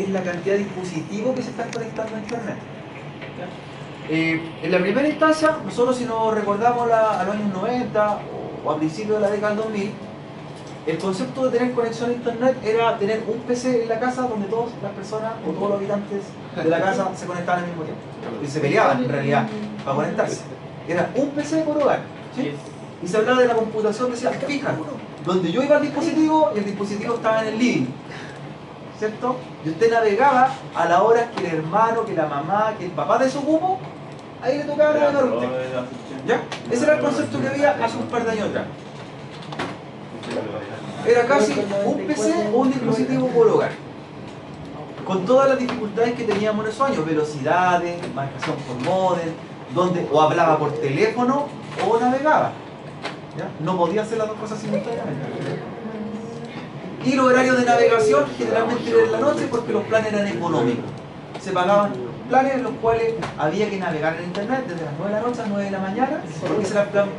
es la cantidad de dispositivos que se están conectando a Internet. En la primera instancia, nosotros si nos recordamos a los años 90 o a principios de la década del 2000, el concepto de tener conexión a Internet era tener un PC en la casa donde todas las personas o todos los habitantes de la casa se conectaban al mismo tiempo. Y se peleaban en realidad para conectarse. Era un PC por hogar, ¿sí? Y se hablaba de la computación decía fija, donde yo iba al dispositivo y el dispositivo estaba en el living, ¿cierto? Y usted navegaba a la hora que el hermano, que la mamá, que el papá desocupó, ahí le tocaba navegar a usted. ¿Ya? Ese era el concepto que había hace un par de años atrás. Era casi un PC o un dispositivo por hogar. Con todas las dificultades que teníamos en esos años, velocidades, marcación por módem, donde o hablaba por teléfono o navegaba. ¿Ya? No podía hacer las dos cosas simultáneamente. Y los horarios de navegación generalmente eran en la noche porque los planes eran económicos. Se pagaban planes en los cuales había que navegar en internet desde las 9 de la noche a las 9 de la mañana, porque ese era el plan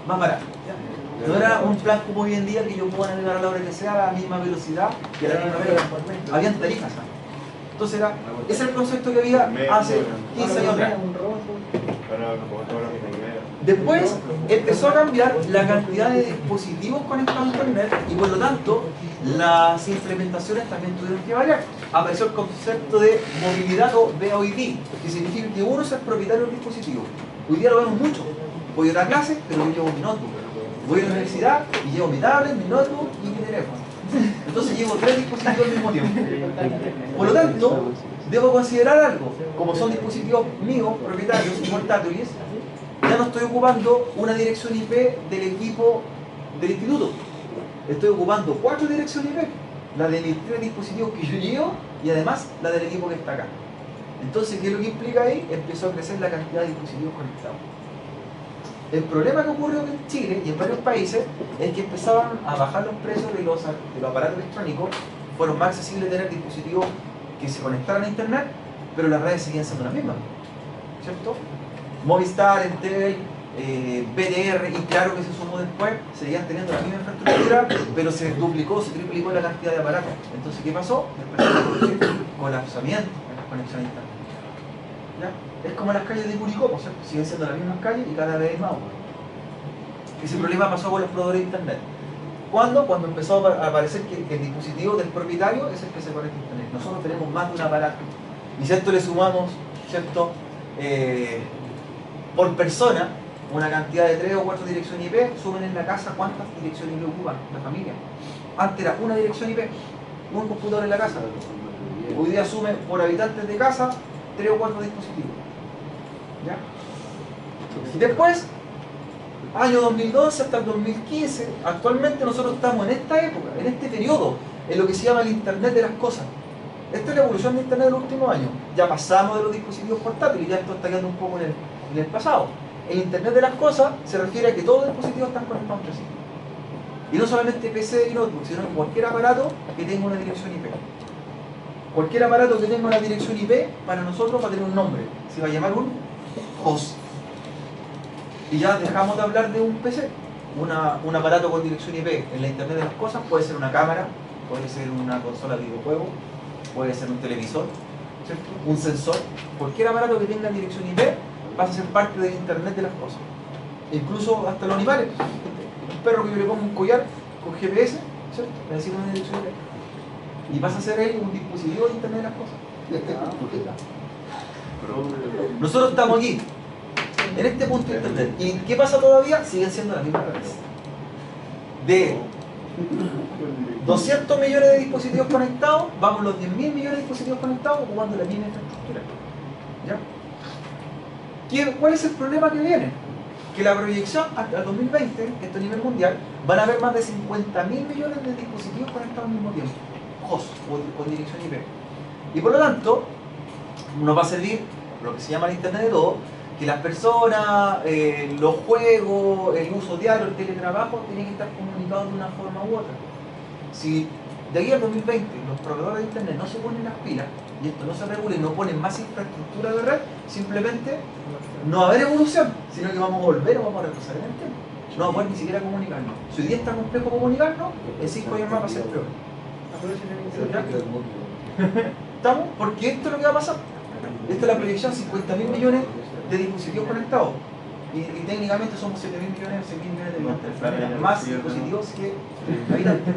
más barato. ¿Ya? No era un plan como hoy en día que yo pueda navegar a la hora que sea a la misma velocidad que a la misma hora. Habían tarifas. Entonces ese era el concepto que había hace 15 años atrás. Después empezó a cambiar la cantidad de dispositivos conectados a internet y por lo tanto las implementaciones también tuvieron que variar. Apareció el concepto de movilidad o BOID, que significa que uno es el propietario del dispositivo. Hoy día lo vemos mucho. Voy a ir a clase, pero yo llevo mi notebook. Voy a la universidad y llevo mi tablet, mi notebook y mi teléfono. Entonces llevo 3 dispositivos al mismo tiempo. Por lo tanto, debo considerar algo. Como son dispositivos míos, propietarios y portátiles, ya no estoy ocupando una dirección IP del equipo del instituto. Estoy ocupando 4 direcciones IP. La de mis 3 dispositivos que yo llevo y además la del equipo que está acá. Entonces, ¿qué es lo que implica ahí? Empezó a crecer la cantidad de dispositivos conectados. El problema que ocurrió en Chile y en varios países es que empezaban a bajar los precios de los aparatos electrónicos, fueron más accesibles tener dispositivos que se conectaran a internet, pero las redes seguían siendo las mismas, ¿cierto? Movistar, Entel, BTR y Claro, que se sumó después, seguían teniendo la misma infraestructura, pero se duplicó, se triplicó la cantidad de aparatos. Entonces, ¿qué pasó? Empezaron a producir colapsamiento en las conexiones a internet. ¿Ya? Es como las calles de Curicó, ¿cierto? Siguen siendo las mismas calles y cada vez hay más. Ese problema pasó con los proveedores de internet. ¿Cuándo? Cuando empezó a aparecer que el dispositivo del propietario es el que se conecta a internet. Nosotros tenemos más de un aparato. Y si a esto le sumamos, ¿cierto? Por persona, una cantidad de 3 o 4 direcciones IP, sumen en la casa cuántas direcciones IP ocupan la familia. Antes era una dirección IP, un computador en la casa. Hoy día sumen por habitantes de casa 3 o 4 dispositivos. ¿Ya? Después, año 2012 hasta el 2015, actualmente nosotros estamos en esta época, en este periodo, en lo que se llama el Internet de las cosas. Esta es la evolución de Internet de los últimos años. Ya pasamos de los dispositivos portátiles, ya esto está quedando un poco en el pasado. El Internet de las cosas se refiere a que todos los dispositivos están conectados entre sí. Y no solamente PC y notebook, sino cualquier aparato que tenga una dirección IP. Cualquier aparato que tenga una dirección IP, para nosotros va a tener un nombre. Se va a llamar un host. Y ya dejamos de hablar de un PC. Un aparato con dirección IP en la Internet de las cosas puede ser una cámara, puede ser una consola de videojuego, puede ser un televisor, ¿cierto? Un sensor. Cualquier aparato que tenga dirección IP pasa a ser parte del Internet de las cosas. Incluso hasta los animales. Un perro que yo le pongo un collar con GPS, ¿cierto? Necesita una dirección IP. Y pasa a ser él un dispositivo de Internet de las cosas. Nosotros estamos aquí, en este punto de Internet. ¿Y qué pasa todavía? Siguen siendo las mismas redes. De 200 millones de dispositivos conectados, vamos a los 10.000 millones de dispositivos conectados ocupando la misma infraestructura. ¿Ya? ¿Cuál es el problema que viene? Que la proyección hasta el 2020, esto a nivel mundial, van a haber más de 50.000 millones de dispositivos conectados al mismo tiempo. Host, con dirección IP. Y por lo tanto, nos va a servir lo que se llama el Internet de todo, que las personas, los juegos, el uso diario, el teletrabajo, tienen que estar comunicados de una forma u otra. Si de aquí al 2020 los proveedores de Internet no se ponen las pilas y esto no se regula y no ponen más infraestructura de red, simplemente no va a haber evolución, sino que vamos a volver o vamos a retroceder en el tiempo. No vamos a poder ni siquiera comunicarnos. Si hoy día está complejo comunicarnos, en 5 años más va a ser peor. ¿Estamos? Porque esto es lo que va a pasar. Esta es la proyección, 50.000 millones de dispositivos conectados. Y técnicamente somos 7.000 millones, 6.000 millones de habitantes del planeta, más dispositivos que habitantes.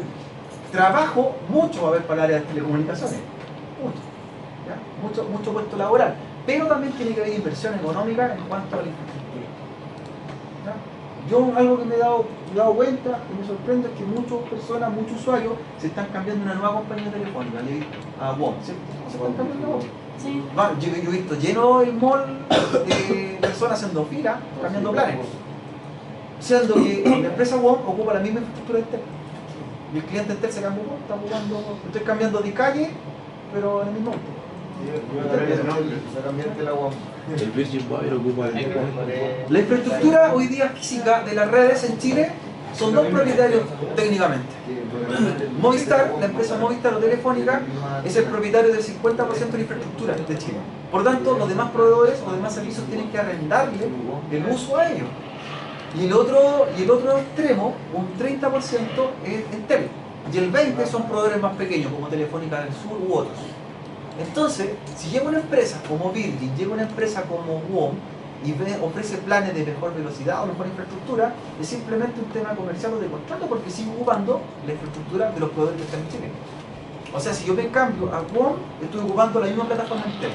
Trabajo, mucho va a haber para el área de telecomunicaciones. Mucho. ¿Ya? Mucho puesto laboral. Pero también tiene que haber inversión económica en cuanto a la infraestructura. ¿Ya? Yo algo que me he dado cuenta y me sorprende es que muchas personas, muchos usuarios se están cambiando a una nueva compañía telefónica, le he visto a WOM, ¿cierto? Se están cambiando a WOM. Sí. Bueno, yo he visto lleno el mall de personas haciendo fila, cambiando planes. Siendo que la empresa WOM ocupa la misma infraestructura de Entel. Y el cliente Entel se cambia WOM, está ocupando, estoy cambiando de calle, pero en el mismo momento. El Virgin Mobile ocupa La infraestructura hoy día física de las redes en Chile son dos propietarios técnicamente. Movistar, la empresa Movistar o Telefónica, es el propietario del 50% de la infraestructura de Chile. Por lo tanto, los demás proveedores o demás servicios tienen que arrendarle el uso a ellos. Y el otro extremo, un 30% es Entel. Y el 20% son proveedores más pequeños, como Telefónica del Sur u otros. Entonces, si llega una empresa como Virgin, llega una empresa como WOM y ofrece planes de mejor velocidad o mejor infraestructura, es simplemente un tema comercial o de contrato porque sigue ocupando la infraestructura de los proveedores que están en Chile. O sea, si yo me cambio a WOM, estoy ocupando la misma plataforma Entel.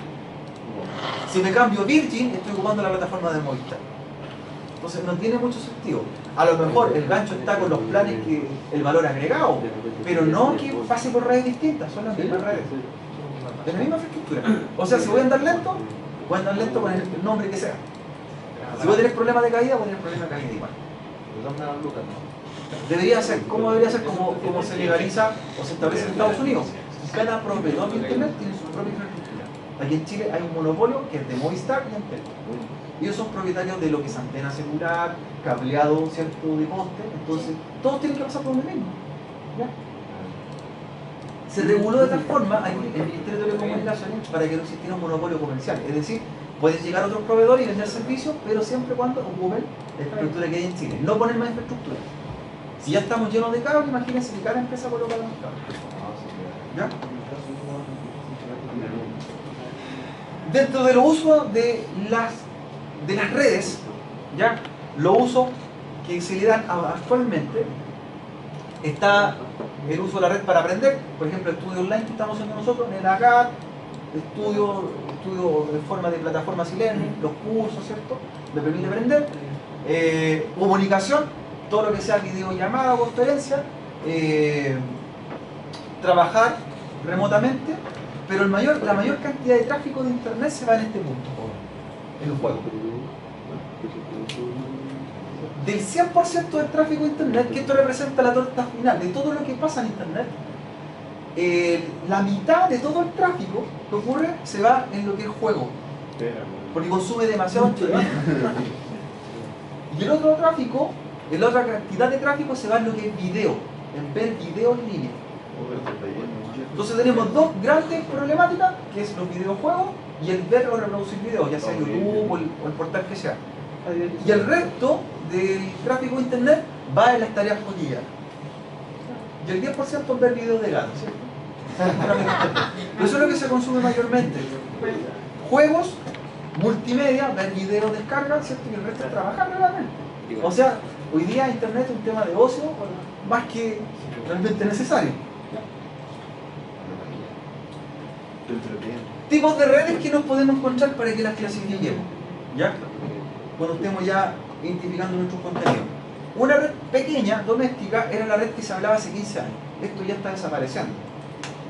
Si me cambio a Virgin, estoy ocupando la plataforma de Movistar. Entonces no tiene mucho sentido. A lo mejor el gancho está con los planes que el valor agregado, pero no que pase por redes distintas, son las mismas redes. De la misma infraestructura. O sea, si voy a andar lento, voy a andar lento con el nombre que sea. Si voy a tener problemas de caída, voy a tener problemas de caída igual. Debería ser, ¿cómo debería ser? Como se legaliza o se establece en Estados Unidos. Cada proveedor de internet tiene su propia infraestructura. Aquí en Chile hay un monopolio que es de Movistar y Entel. Ellos son propietarios de lo que es antena celular, cableado, cierto, de poste. Entonces, todos tienen que pasar por lo mismo. ¿Ya? Se reguló de tal forma en el Ministerio de Telecomunicaciones para que no existiera un monopolio comercial. Es decir, pueden llegar otros proveedores y vender servicios, pero siempre cuando ocupen la infraestructura que hay en Chile. No poner más infraestructura. Si ya estamos llenos de cables, imagínense que cada empresa coloca los cables. ¿Ya? Dentro de los usos de las redes, ¿ya? Los usos que se le dan actualmente está el uso de la red para aprender, por ejemplo, el estudio online que estamos haciendo nosotros en el ACAD, estudio en forma de plataformas e-learning, los cursos, ¿cierto? Me permite aprender. Comunicación, todo lo que sea videollamada o conferencia, trabajar remotamente, pero la mayor cantidad de tráfico de internet se va en este punto, en los juegos. Del 100% del tráfico de internet, que esto representa la torta final de todo lo que pasa en internet, la mitad de todo el tráfico que ocurre se va en lo que es juego, porque consume demasiado internet. Y el otro tráfico, la otra cantidad de tráfico se va en lo que es video, en ver video en línea. Entonces tenemos dos grandes problemáticas, que es los videojuegos y el ver o reproducir videos, ya sea YouTube o el portal que sea. Y el resto del tráfico de internet va en las tareas cotidianas. Y el 10% en ver videos de gatos, ¿cierto? Pero eso es lo que se consume mayormente. Juegos, multimedia, ver videos, descargas, ¿cierto? Y el resto es trabajar realmente. O sea, hoy día internet es un tema de ocio más que realmente necesario. Tipos de redes que nos podemos encontrar para que las clasifiquemos, ¿ya? Cuando estemos ya identificando nuestros contenidos. Una red pequeña, doméstica, era la red que se hablaba hace 15 años. Esto ya está desapareciendo.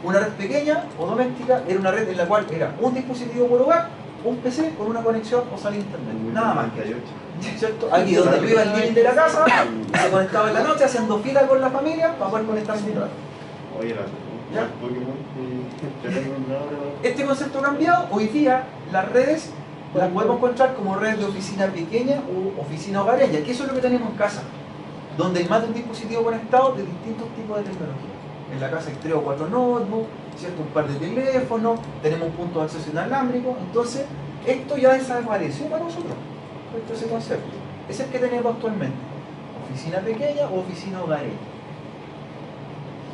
Una red pequeña o doméstica era una red en la cual era un dispositivo por hogar, un PC con una conexión o salida a internet. Nada más. ¿Cierto? Aquí donde yo iba el living de la casa, se conectaba en la noche haciendo fila con la familia para poder conectarse un rato. ¿Ya? Este concepto ha cambiado. Hoy día las redes las podemos encontrar como redes de oficina pequeña o oficina hogareña, que eso es lo que tenemos en casa, donde hay más de un dispositivo conectado de distintos tipos de tecnología. En la casa hay 3 o 4 notebooks, ¿cierto? Un par de teléfonos, tenemos puntos de acceso inalámbricos. Entonces, esto ya desapareció para nosotros, ese concepto. Ese es el que tenemos actualmente. Oficina pequeña o oficina hogareña.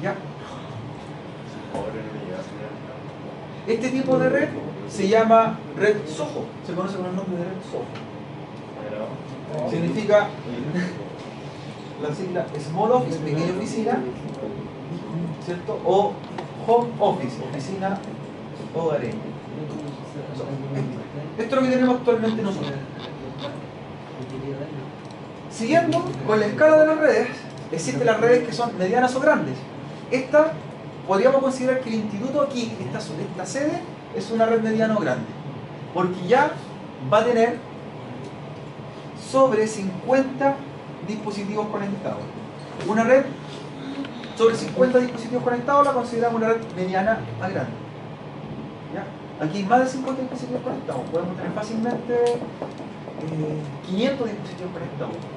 ¿Ya? Este tipo de red se llama red SOHO, se conoce con el nombre de red SOHO. Significa la sigla Small Office, pequeña oficina, ¿cierto? O Home Office, oficina hogareña. Esto es lo que tenemos actualmente nosotros. Siguiendo con la escala de las redes, existen las redes que son medianas o grandes. Esta, podríamos considerar que el instituto aquí, esta sede, es una red mediana o grande, porque ya va a tener sobre 50 dispositivos conectados. Una red sobre 50 dispositivos conectados la consideramos una red mediana a grande. ¿Ya? Aquí hay más de 50 dispositivos conectados, podemos tener fácilmente 500 dispositivos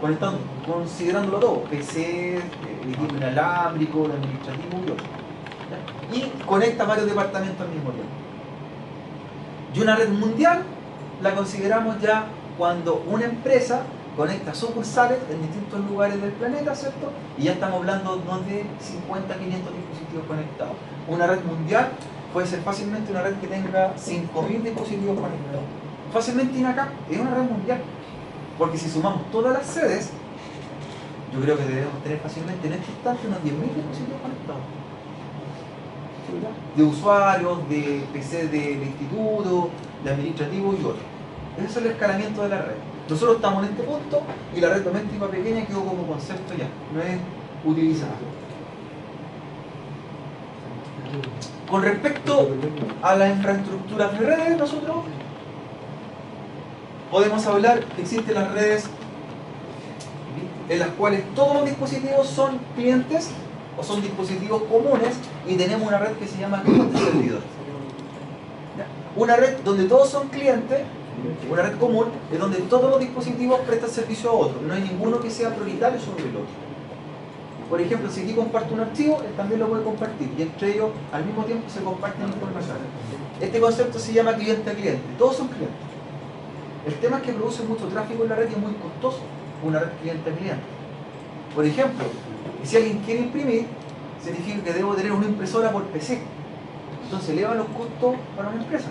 conectados, considerándolo todo, PC, equipo inalámbrico, el administrativo y otro. ¿Ya? Y conecta varios departamentos al mismo tiempo. Y una red mundial la consideramos ya cuando una empresa conecta sucursales en distintos lugares del planeta, ¿cierto? Y ya estamos hablando no de 50, 500 dispositivos conectados. Una red mundial puede ser fácilmente una red que tenga 5.000 dispositivos conectados. Fácilmente INACAP es una red mundial, porque si sumamos todas las sedes, yo creo que debemos tener fácilmente en este instante unos 10.000 dispositivos conectados. De usuarios, de PC del instituto, de administrativo y otros. Ese es el escalamiento de la red. Nosotros estamos en este punto y la red doméstica pequeña quedó como concepto ya, no es utilizada. Con respecto a las infraestructuras de redes, nosotros podemos hablar que existen las redes en las cuales todos los dispositivos son clientes o son dispositivos comunes y tenemos una red que se llama cliente-servidor. Una red donde todos son clientes, una red común, es donde todos los dispositivos prestan servicio a otros, no hay ninguno que sea prioritario sobre el otro. Por ejemplo, si aquí comparto un archivo, él también lo puede compartir y entre ellos al mismo tiempo se comparten información. Este concepto se llama cliente a cliente, todos son clientes. El tema es que produce mucho tráfico en la red y es muy costoso una red cliente a cliente. Por ejemplo, si alguien quiere imprimir, significa que debo tener una impresora por PC. Entonces eleva los costos para una empresa.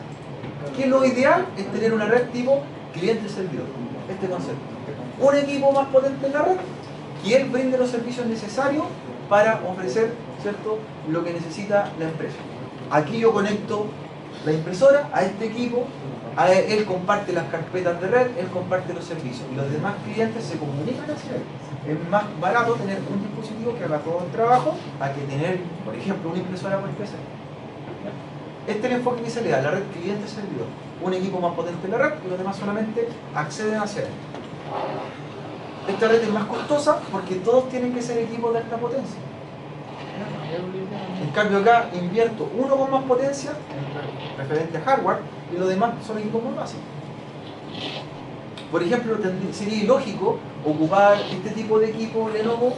¿Qué es lo ideal? Es tener una red tipo cliente-servidor. Este concepto. Un equipo más potente en la red y él brinde los servicios necesarios para ofrecer, ¿cierto?, lo que necesita la empresa. Aquí yo conecto la impresora a este equipo, él comparte las carpetas de red, él comparte los servicios y los demás clientes se comunican hacia él. Es más barato tener un dispositivo que haga todo el trabajo a que tener, por ejemplo, una impresora por PC. Este es el enfoque que se le da, la red cliente-servidor. Un equipo más potente en la red y los demás solamente acceden hacia él. Esta red es más costosa porque todos tienen que ser equipos de alta potencia. En cambio acá invierto uno con más potencia, referente a hardware, y los demás son equipos más básicos. Por ejemplo, sería ilógico ocupar este tipo de equipo Lenovo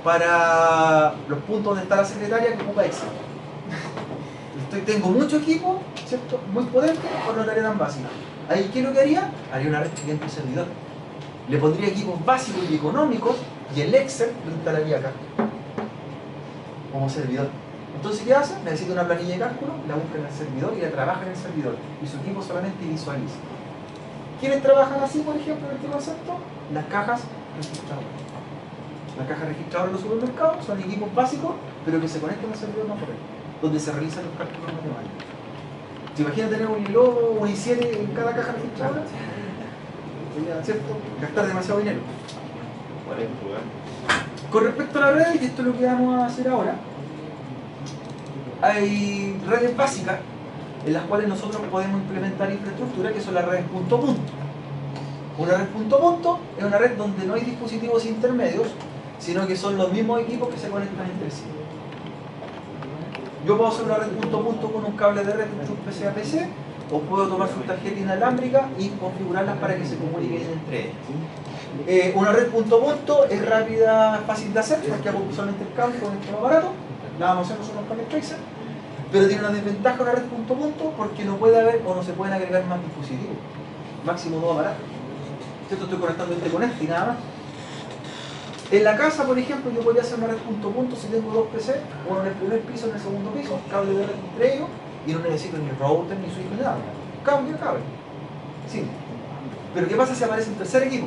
para los puntos donde está la secretaria que ocupa Excel. Tengo mucho equipo, ¿cierto?, muy potente por una tarea tan básica. Ahí, ¿qué es lo que haría? Haría una red cliente-servidor. Le pondría equipos básicos y económicos y el Excel lo instalaría acá como servidor. Entonces, ¿qué hace? Necesita una planilla de cálculo, la busca en el servidor y la trabaja en el servidor. Y su equipo solamente visualiza. ¿Quiénes trabajan así, por ejemplo, en este concepto? Las cajas registradoras. Las cajas registradoras en los supermercados son equipos básicos, pero que se conectan al servidor más correcto, donde se realizan los cálculos matemáticos. ¿Se imagina tener un I-Logo, un I7 en cada caja registradora? ¿Cierto? Gastar demasiado dinero. Con respecto a la red, y esto es lo que vamos a hacer ahora, hay redes básicas en las cuales nosotros podemos implementar infraestructura, que son las redes punto a punto. Una red punto a punto es una red donde no hay dispositivos intermedios, sino que son los mismos equipos que se conectan entre sí. Yo puedo hacer una red punto a punto con un cable de red entre un PC a PC, o puedo tomar sus tarjetas inalámbricas y configurarlas para que se comuniquen entre ellas. Una red punto a punto es rápida, fácil de hacer, porque hago solamente el cable con este aparato, la vamos a hacer nosotros con el Tracer, pero tiene una desventaja una red punto a punto porque no puede haber o no se pueden agregar más dispositivos, máximo 2 aparatos. Esto estoy conectando este con este y nada más. En la casa, por ejemplo, yo podría hacer una red punto a punto si tengo 2 PC, uno en el primer piso, en el segundo piso, cable de red entre ellos, y no necesito ni router ni switch ni nada. Cambio el cable. Sí. Pero ¿qué pasa si aparece un tercer equipo?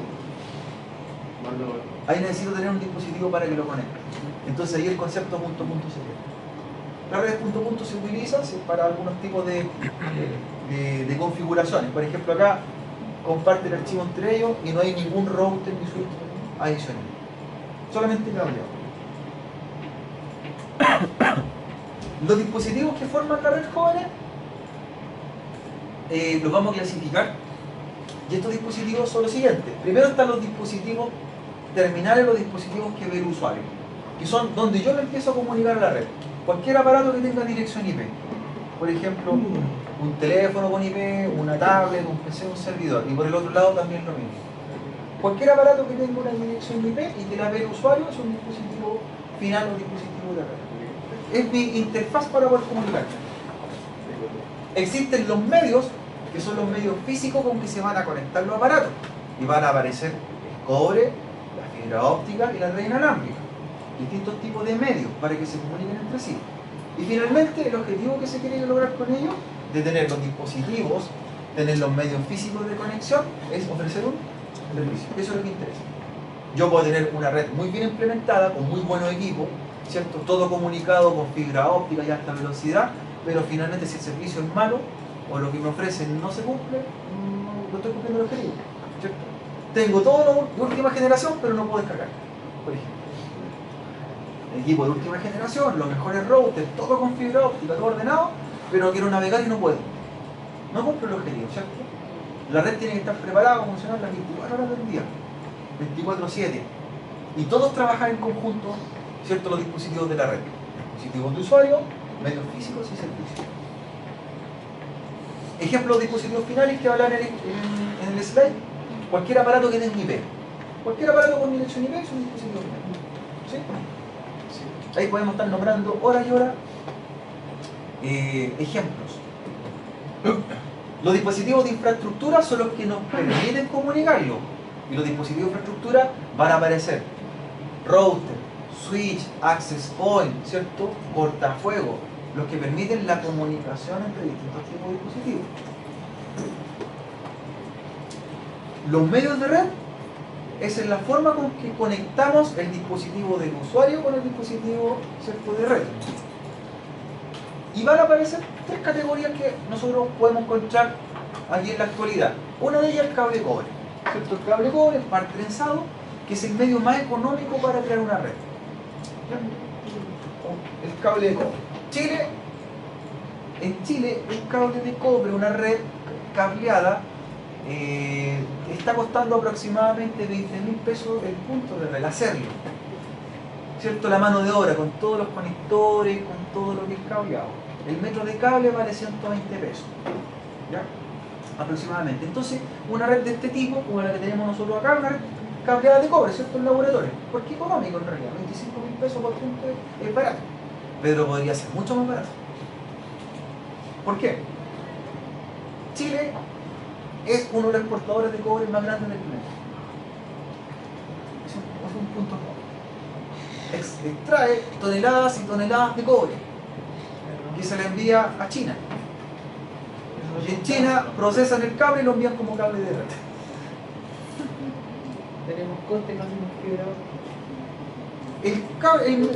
Ahí necesito tener un dispositivo para que lo conecte. Entonces ahí el concepto punto punto se pierde. La red punto punto se utiliza para algunos tipos de configuraciones. Por ejemplo, acá comparte el archivo entre ellos y no hay ningún router ni switch adicional. Solamente cableado. Los dispositivos que forman la red, jóvenes, los vamos a clasificar. Y estos dispositivos son los siguientes. Primero están los dispositivos terminales, los dispositivos que ve el usuario, que son donde yo me empiezo a comunicar a la red. Cualquier aparato que tenga dirección IP. Por ejemplo, un teléfono con IP, una tablet, un PC, un servidor. Y por el otro lado también lo mismo. Cualquier aparato que tenga una dirección IP y que la ve el usuario es un dispositivo final o dispositivo de red. Es mi interfaz para poder comunicar. Existen los medios, que son los medios físicos con que se van a conectar los aparatos. Y van a aparecer el cobre, la fibra óptica y la red inalámbrica. Distintos tipos de medios para que se comuniquen entre sí. Y finalmente el objetivo que se quiere lograr con ello, de tener los dispositivos, tener los medios físicos de conexión, es ofrecer un servicio. Eso es lo que interesa. Yo puedo tener una red muy bien implementada, con muy buenos equipos, ¿cierto? Todo comunicado con fibra óptica y alta velocidad, pero finalmente si el servicio es malo o lo que me ofrecen no se cumple, no estoy cumpliendo el objetivo, ¿cierto? Tengo todo de última generación, pero no puedo descargar, por ejemplo. Equipo de última generación, los mejores routers, todo con fibra óptica, todo ordenado, pero quiero navegar y no puedo. No cumplo el objetivo, ¿cierto? La red tiene que estar preparada para funcionar las 24 horas del día, 24/7. Y todos trabajan en conjunto, ¿cierto? Los dispositivos de la red. Dispositivos de usuario, medios físicos y servicios. Ejemplos de dispositivos finales que hablan en el slide. Cualquier aparato que tenga IP. Cualquier aparato con dirección IP es un dispositivo final. ¿Sí? Ahí podemos estar nombrando horas y horas ejemplos. Los dispositivos de infraestructura son los que nos permiten comunicarlo. Y los dispositivos de infraestructura van a aparecer router, switch, access point, ¿cierto? Cortafuegos, los que permiten la comunicación entre distintos tipos de dispositivos. Los medios de red es la forma con que conectamos el dispositivo del usuario con el dispositivo, ¿cierto?, de red. Y van a aparecer tres categorías que nosotros podemos encontrar aquí en la actualidad. Una de ellas es el cable cobre, ¿cierto? El cable cobre es par trenzado, que es el medio más económico para crear una red. El cable de cobre. En Chile, el cable de cobre, una red cableada, está costando aproximadamente 20.000 pesos el punto de red, hacerlo. ¿Cierto? La mano de obra, con todos los conectores, con todo lo que es cableado. El metro de cable vale 120 pesos. ¿Ya? Aproximadamente. Entonces, una red de este tipo, como la que tenemos nosotros acá, una red cableada de cobre, ¿cierto? En laboratorio. ¿Por qué económico en realidad? 25.000 pesos por punto es barato. Pero podría ser mucho más barato. ¿Por qué? Chile es uno de los exportadores de cobre más grandes del planeta. Es un punto clave. Extrae toneladas y toneladas de cobre que se le envía a China. Y en China procesan el cable y lo envían como cable de red. Tenemos coste, no hacemos fibra.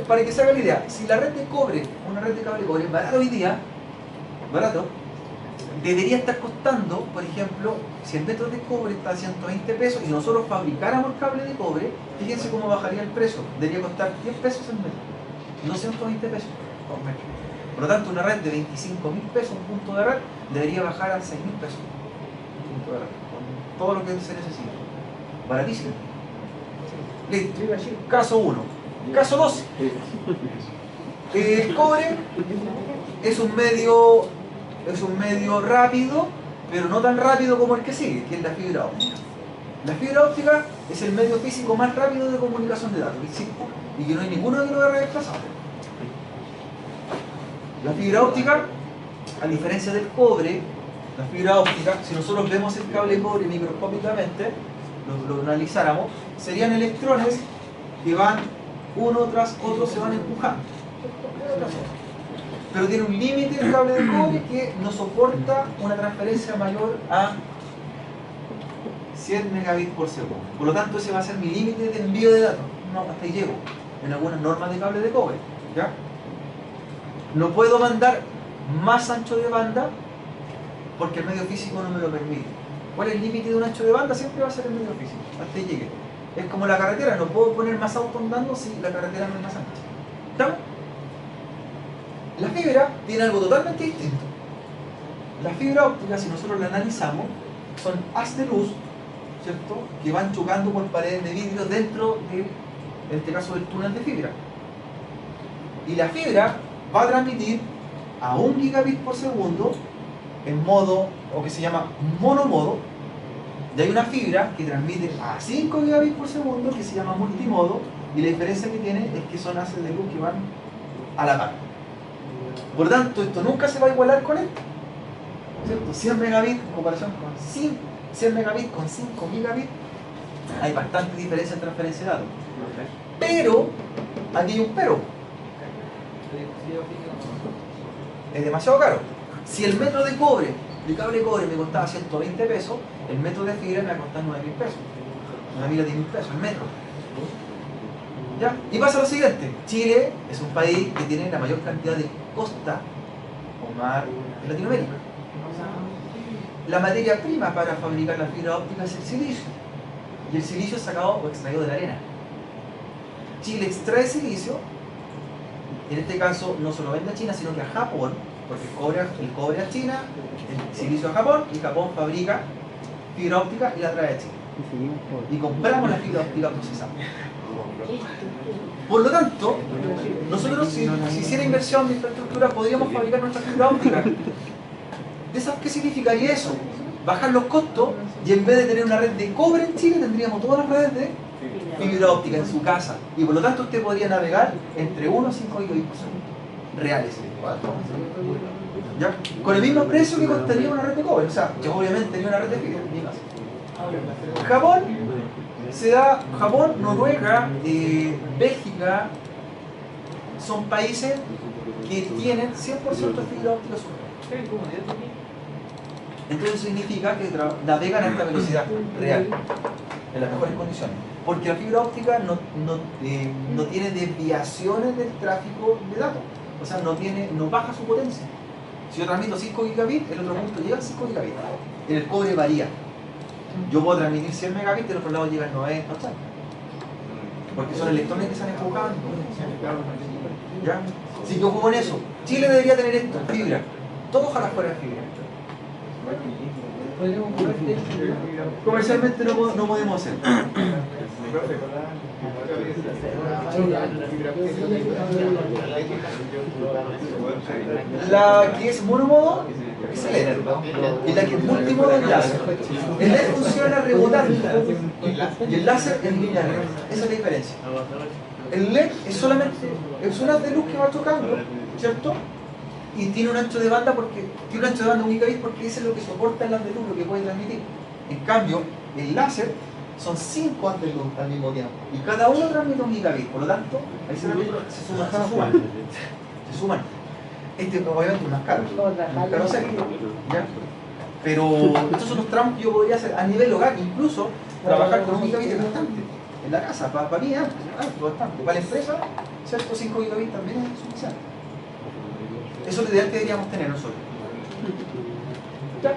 Para que se haga la idea, si la red de cobre, una red de cable de cobre, barato hoy día, barato, debería estar costando, por ejemplo, si el metro de cobre está a 120 pesos y nosotros fabricáramos cable de cobre, fíjense cómo bajaría el precio. Debería costar 10 pesos el metro, no 120 pesos por metro. Por lo tanto, una red de 25.000 pesos, un punto de red, debería bajar a 6.000 pesos. Un punto de red, con todo lo que se necesita. Baratísimo. Listo. Caso 1. Caso 2. El cobre es un medio rápido, pero no tan rápido como el que sigue, que es la fibra óptica. La fibra óptica es el medio físico más rápido de comunicación de datos que existe y que no hay ninguno que lo haya reemplazado. La fibra óptica, a diferencia del cobre, la fibra óptica, si nosotros vemos el cable cobre microscópicamente, lo analizáramos, serían electrones que van uno tras otro, se van empujando. pero tiene un límite el cable de cobre que no soporta una transferencia mayor a 100 megabits por segundo. Por lo tanto, ese va a ser mi límite de envío de datos. No, hasta ahí llego, en algunas normas de cable de cobre. ¿Ya? No puedo mandar más ancho de banda porque el medio físico no me lo permite. ¿Cuál es el límite de un ancho de banda? Siempre va a ser el medio físico. Hasta ahí llegué. Es como la carretera, no puedo poner más autos andando si la carretera no es más ancha. ¿Estamos? La fibra tiene algo totalmente distinto. La fibra óptica, si nosotros la analizamos, son haz de luz, ¿cierto?, que van chocando por paredes de vidrio dentro de, en este caso, del túnel de fibra. Y la fibra va a transmitir a 1 gigabit por segundo en modo, o que se llama monomodo, y hay una fibra que transmite a 5 gigabits por segundo que se llama multimodo, y la diferencia que tiene es que son haces de luz que van a la par. Por lo tanto, esto nunca se va a igualar con esto, ¿cierto? 100 megabits en comparación con 100 megabits con 5 gigabits, hay bastante diferencia en transferencia de datos. Pero, aquí hay un pero. Es demasiado caro. Si el metro de cobre, de cable de cobre me costaba 120 pesos, el metro de fibra me va a costar 9.000 pesos. 9.000 a 10.000 pesos el metro. ¿Ya? Y pasa lo siguiente. Chile es un país que tiene la mayor cantidad de costa o mar en Latinoamérica. La materia prima para fabricar la fibra óptica es el silicio. Y el silicio es sacado o extraído de la arena. Chile extrae silicio, en este caso no solo vende a China, sino que a Japón, porque el cobre a China, el silicio a Japón, y Japón fabrica fibra óptica y la trae a Chile. Y compramos la fibra óptica procesada. Por lo tanto, nosotros si hiciera inversión de infraestructura podríamos fabricar nuestra fibra óptica. ¿Qué significaría eso? Bajar los costos y en vez de tener una red de cobre en Chile tendríamos todas las redes de fibra óptica en su casa. Y por lo tanto usted podría navegar entre 1 a 5 gigabits por segundo. Reales. ¿Ya? Con el mismo precio que costaría una red de cobre. O sea, yo obviamente tenía una red de fibra en mi casa. Japón, Noruega, Bélgica, son países que tienen 100% de fibra óptica superior. Entonces significa que navegan a esta velocidad real, en las mejores condiciones. Porque la fibra óptica no tiene desviaciones del tráfico de datos. O sea, no baja su potencia. Si yo transmito 5 gigabits, el otro punto llega a 5 gigabits. En el cobre varía. Yo puedo transmitir 100 megabits, del otro lado llega a 90, 80. Porque son electrones que se están enfocando. ¿Ya? Si yo juego en eso, Chile debería tener esto, fibra. Todo ojalá fuera fibra. Comercialmente no podemos hacer. La que es monomodo es el LED. Y la que es multimodo es el láser. El LED funciona rebotando y el láser en línea recta. Esa es la diferencia. El LED es una de luz que va chocando, ¿cierto? Y tiene un ancho de banda de 1 gigabit porque eso es lo que soporta el haz de luz, lo que puede transmitir. En cambio, el láser son 5 haz de luz al mismo tiempo y cada uno transmite 1 gigabit, por lo tanto, ahí se suman. Este obviamente es más caro, ¿ya? Pero estos son los tramos que yo podría hacer a nivel local, incluso trabajar con 1 gigabit es bastante. En la casa, para mí es bastante. Para la empresa, ¿cierto? 5 gigabit también es suficiente. Eso es lo ideal que deberíamos tener nosotros. ¿Ya?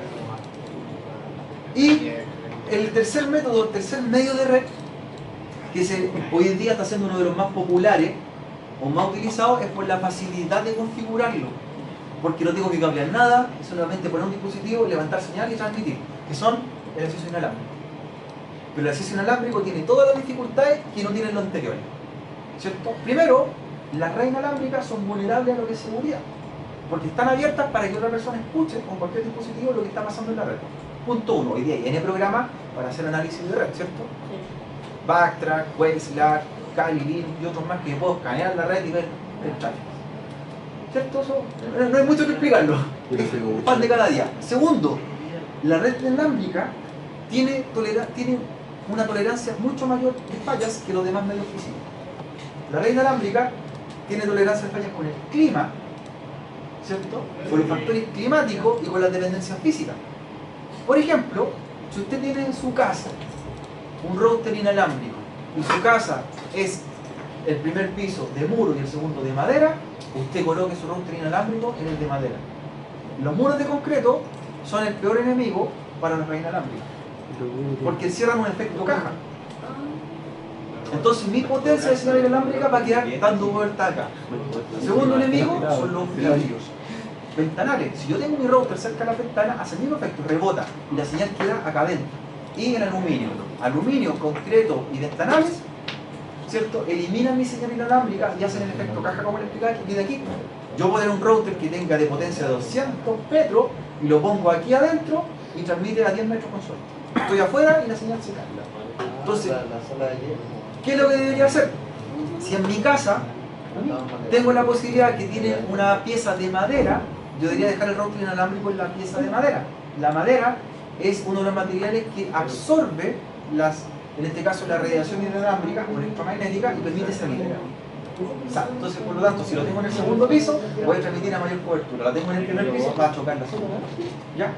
Y el tercer método, el tercer medio de red, que hoy en día está siendo uno de los más populares o más utilizados, es por la facilidad de configurarlo. Porque no tengo que cablear nada, es solamente poner un dispositivo, levantar señal y transmitir, que son el acceso inalámbrico. Pero el acceso inalámbrico tiene todas las dificultades que no tienen los anteriores, ¿cierto? Primero, las redes inalámbricas son vulnerables a lo que es seguridad, porque están abiertas para que otra persona escuche con cualquier dispositivo lo que está pasando en la red. Punto 1. Hoy día hay N programas para hacer análisis de red, ¿cierto? Backtrack, Webslack, Kali, Linux y otros más que puedo escanear la red y ver el tráfico. ¿Cierto? Eso, no hay mucho que explicarlo. Es pan de cada día. Segundo, la red inalámbrica tiene una tolerancia mucho mayor de fallas que los demás medios físicos. La red inalámbrica tiene tolerancia de fallas con el clima, ¿cierto? Con los factores climáticos y con las dependencias físicas. Por ejemplo, si usted tiene en su casa un router inalámbrico y su casa es el primer piso de muro y el segundo de madera, usted coloque su router inalámbrico en el de madera. Los muros de concreto son el peor enemigo para la red inalámbrica, porque encierran un efecto caja. Entonces mi potencia de señal inalámbrica va a quedar dando vuelta acá. El segundo enemigo son los vidrios. Ventanales. Si yo tengo mi router cerca de la ventana, hace el mismo efecto, rebota y la señal queda acá adentro. Y en aluminio. Aluminio, concreto y ventanales, ¿cierto? Eliminan mi señal inalámbrica y hacen el efecto caja como le explicaba aquí de aquí. Yo puedo tener un router que tenga de potencia de 200 metros y lo pongo aquí adentro y transmite a 10 metros con suerte. Estoy afuera y la señal se cae. Entonces, ¿qué es lo que debería hacer? Si en mi casa tengo la posibilidad que tiene una pieza de madera, yo debería dejar el router inalámbrico en la pieza de madera. La madera es uno de los materiales que absorbe en este caso la radiación inalámbrica o electromagnética y permite salir. Entonces, por lo tanto, si lo tengo en el segundo piso, voy a transmitir a mayor cobertura. La tengo en el primer piso, va a chocar la segunda. ¿Ya?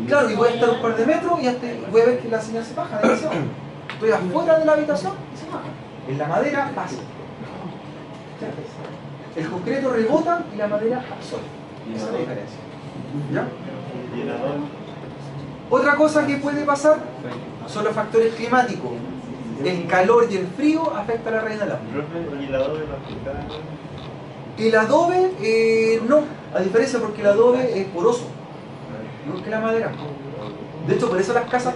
Claro, y voy a estar un par de metros y voy a ver que la señal se baja demasiado. Estoy afuera de la habitación y se baja. En la madera pasa. El concreto rebota y la madera absorbe. Esa es la diferencia. ¿Ya? Otra cosa que puede pasar son los factores climáticos. El calor y el frío afectan a la red inalámbrica. ¿Y el adobe lo afecta? El adobe, no. A diferencia porque el adobe es poroso. Igual que la madera. De hecho, por eso las casas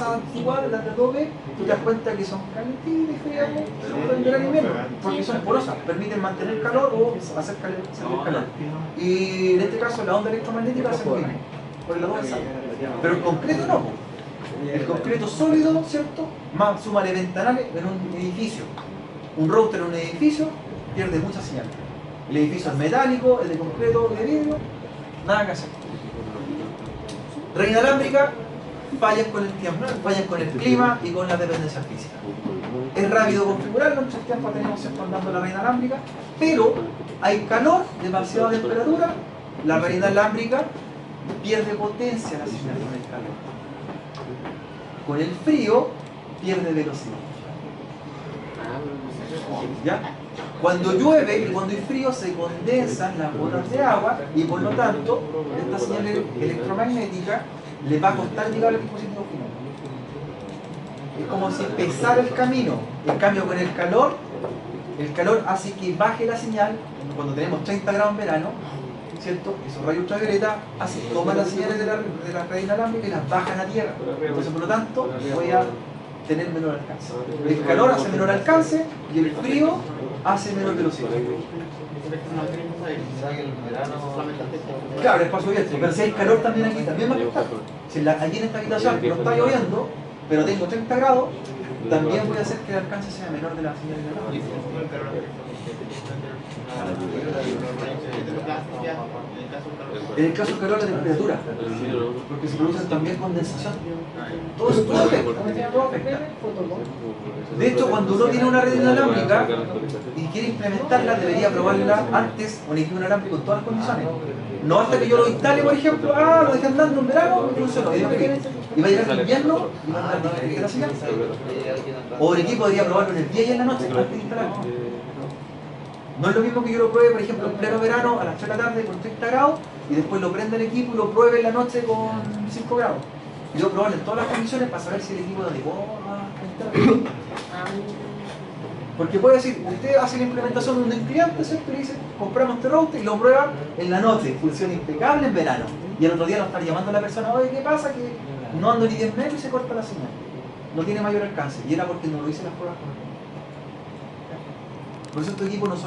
antiguas, las de adobe, tú te das cuenta que son calentitas y frías en verano y invierno, porque son porosas, permiten mantener calor o hacer calor. Y en este caso la onda electromagnética hace lo mismo, por el adobe sale. Pero el concreto no. El concreto sólido, ¿cierto? Más súmale ventanales en un edificio. Un router en un edificio pierde mucha señal. El edificio es metálico, el de concreto, de vidrio, nada que hacer. Red inalámbrica, fallan con el tiempo, fallan con el clima y con la dependencia física. Es rápido configurarlo, en 3 tiempos tenemos siempre andando la red inalámbrica, pero hay calor, demasiada temperatura, la red inalámbrica pierde potencia la señal con el calor. Con el frío, pierde velocidad. ¿Ya? Cuando llueve y cuando hay frío se condensan las gotas de agua y por lo tanto esta señal electromagnética le va a costar llegar al dispositivo final. Es como si pesara el camino. En cambio con el calor hace que baje la señal. Cuando tenemos 30 grados en verano, ¿cierto? Esos rayos ultravioleta toman las señales de la red inalámbrica y las bajan a tierra. Entonces por lo tanto voy a tener menor alcance. El calor hace menor alcance y el frío hace menor velocidad. Claro, el espacio abierto, pero si hay calor también aquí, también va a afectar. Si aquí en esta habitación no está lloviendo, pero tengo 30 grados, también voy a hacer que el alcance sea menor de la señal inalámbrica. En el caso del calor, la temperatura, porque se produce también condensación. Todo eso afecta. De hecho, cuando uno tiene una red inalámbrica y quiere implementarla, debería probarla antes con equipo inalámbrico en todas las condiciones. No hasta que yo lo instale, por ejemplo, lo dejé andando en verano y funcionó. Y va a llegar el invierno y va a andar diferente la señal. O el equipo debería probarlo en el día y en la noche antes de instalarlo. No es lo mismo que yo lo pruebe, por ejemplo, en pleno verano a las 3 de la tarde con 30 grados y después lo prenda el equipo y lo pruebe en la noche con 5 grados. Yo probarlo en todas las condiciones para saber si el equipo es adecuado a instalar. Porque puede decir, usted hace la implementación de un cliente, ¿cierto? Y dice, compramos este router y lo prueba en la noche, funciona impecable en verano. Y el otro día nos está llamando a la persona, oye, ¿qué pasa? Que no ando ni 10 metros y se corta la señal. No tiene mayor alcance. Y era porque no lo hice las pruebas. Por eso tu equipo no